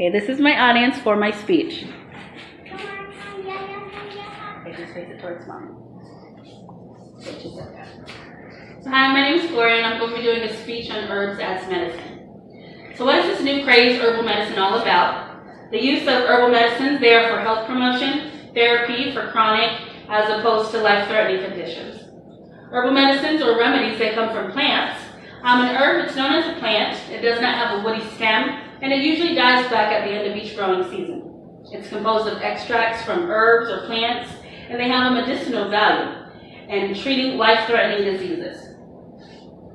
Okay, this is my audience for my speech. Okay, just face it towards mom. So hi, my name is Gloria, and I'm going to be doing a speech on herbs as medicine. So what is this new craze, herbal medicine, all about? The use of herbal medicines, they are for health promotion, therapy for chronic, as opposed to life-threatening conditions. Herbal medicines or remedies, they come from plants. An herb, it's known as a plant. It does not have a woody stem, and it usually dies back at the end of each growing season. It's composed of extracts from herbs or plants, and they have a medicinal value in treating life-threatening diseases.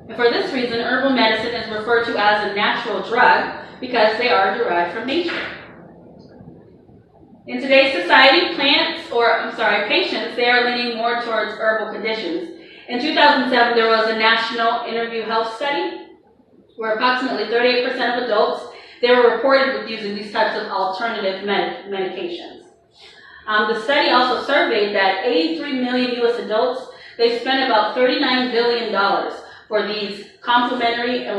And for this reason, herbal medicine is referred to as a natural drug because they are derived from nature. In today's society, patients, they are leaning more towards herbal conditions. In 2007, there was a national interview health study where approximately 38% of adults, they were reported with using these types of alternative medications. The study also surveyed that 83 million U.S. adults, they spent about $39 billion for these complementary and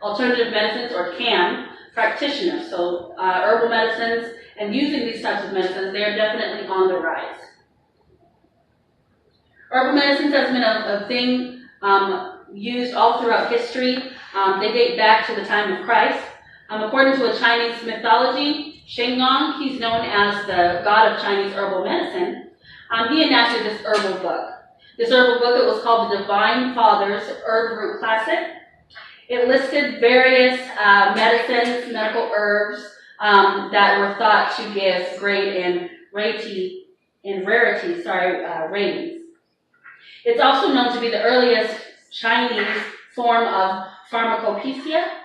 alternative medicines, or CAM, practitioners. So herbal medicines and using these types of medicines, they are definitely on the rise. Herbal medicines has been a thing used all throughout history. They date back to the time of Christ. According to a Chinese mythology, Shen Gong, he's known as the god of Chinese herbal medicine. He enacted this herbal book. This herbal book, it was called the Divine Father's Herb Root Classic. It listed various medicines, medical herbs that were thought to give grade and rarity ratings. It's also known to be the earliest Chinese form of pharmacopoeia.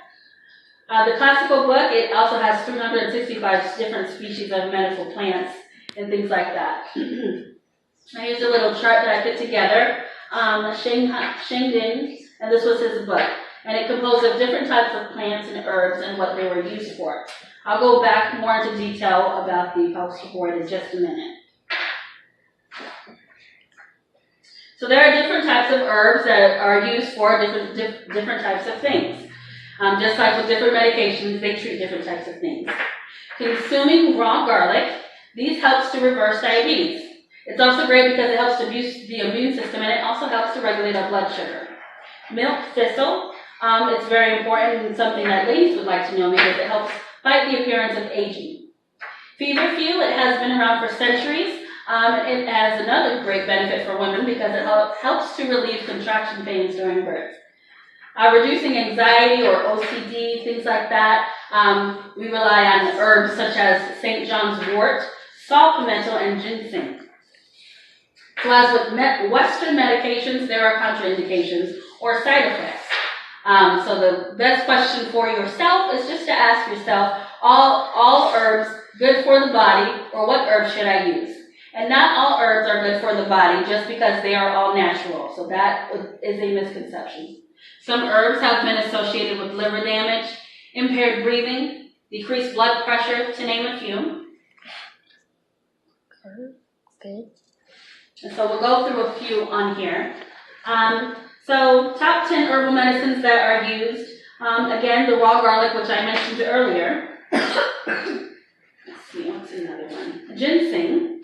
The classical book, it also has 365 different species of medical plants and things like that. I used a little chart that I put together, Sheng Ding, and this was his book. And it composed of different types of plants and herbs and what they were used for. I'll go back more into detail about the poster board in just a minute. So there are different types of herbs that are used for different types of things. Just like with different medications, they treat different types of things. Consuming raw garlic, these helps to reverse diabetes. It's also great because it helps to boost the immune system, and it also helps to regulate our blood sugar. Milk thistle, it's very important and something that ladies would like to know because it helps fight the appearance of aging. Feverfew, it has been around for centuries. It has another great benefit for women because it helps to relieve contraction pains during birth. Reducing anxiety or OCD, things like that, we rely on herbs such as St. John's wort, saw palmetto, and ginseng. So as with Western medications, there are contraindications or side effects. So the best question for yourself is just to ask yourself, all herbs good for the body, or what herbs should I use? And not all herbs are good for the body just because they are all natural. So that is a misconception. Some herbs have been associated with liver damage, impaired breathing, decreased blood pressure, to name a few. Good. And so we'll go through a few on here. So top 10 herbal medicines that are used. Again, the raw garlic, which I mentioned earlier. Let's see, what's another one? Ginseng.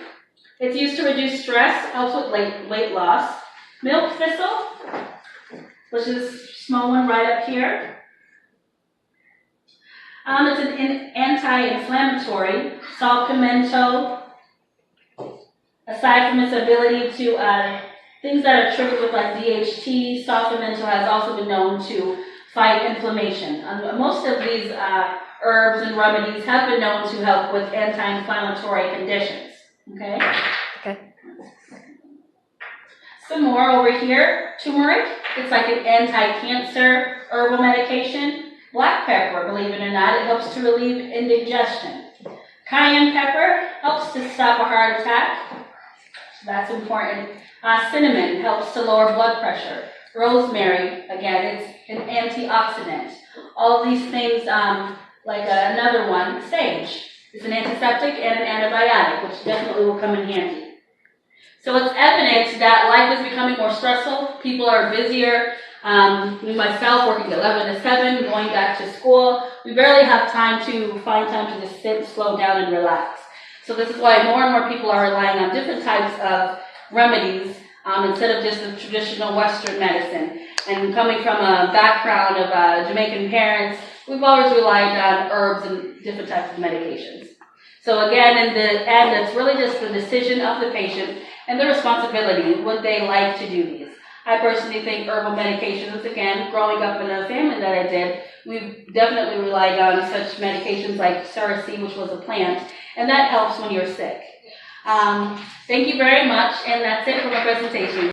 It's used to reduce stress, helps with weight loss. Milk thistle, which is a small one right up here. It's an anti-inflammatory. Saw palmetto, aside from its ability to things that are triggered with like DHT, saw palmetto has also been known to fight inflammation. Most of these herbs and remedies have been known to help with anti-inflammatory conditions. Okay. Some more over here. Turmeric. It's like an anti-cancer herbal medication. Black pepper, believe it or not, it helps to relieve indigestion. Cayenne pepper helps to stop a heart attack. So that's important. Cinnamon helps to lower blood pressure. Rosemary, again, it's an antioxidant. All these things, like another one, sage. It's an antiseptic and an antibiotic, which definitely will come in handy. So it's evident that life is becoming more stressful. People are busier. Me, myself, working 11 to 7, going back to school, we barely have time to find time to just sit, slow down, and relax. So this is why more and more people are relying on different types of remedies instead of just the traditional Western medicine. And coming from a background of Jamaican parents, we've always relied on herbs and different types of medications. So again, in the end, it's really just the decision of the patient and the responsibility. Would they like to do these? I personally think herbal medications, again, growing up in a family that I did, we definitely relied on such medications like Cerasee, which was a plant, and that helps when you're sick. Thank you very much, and that's it for my presentation.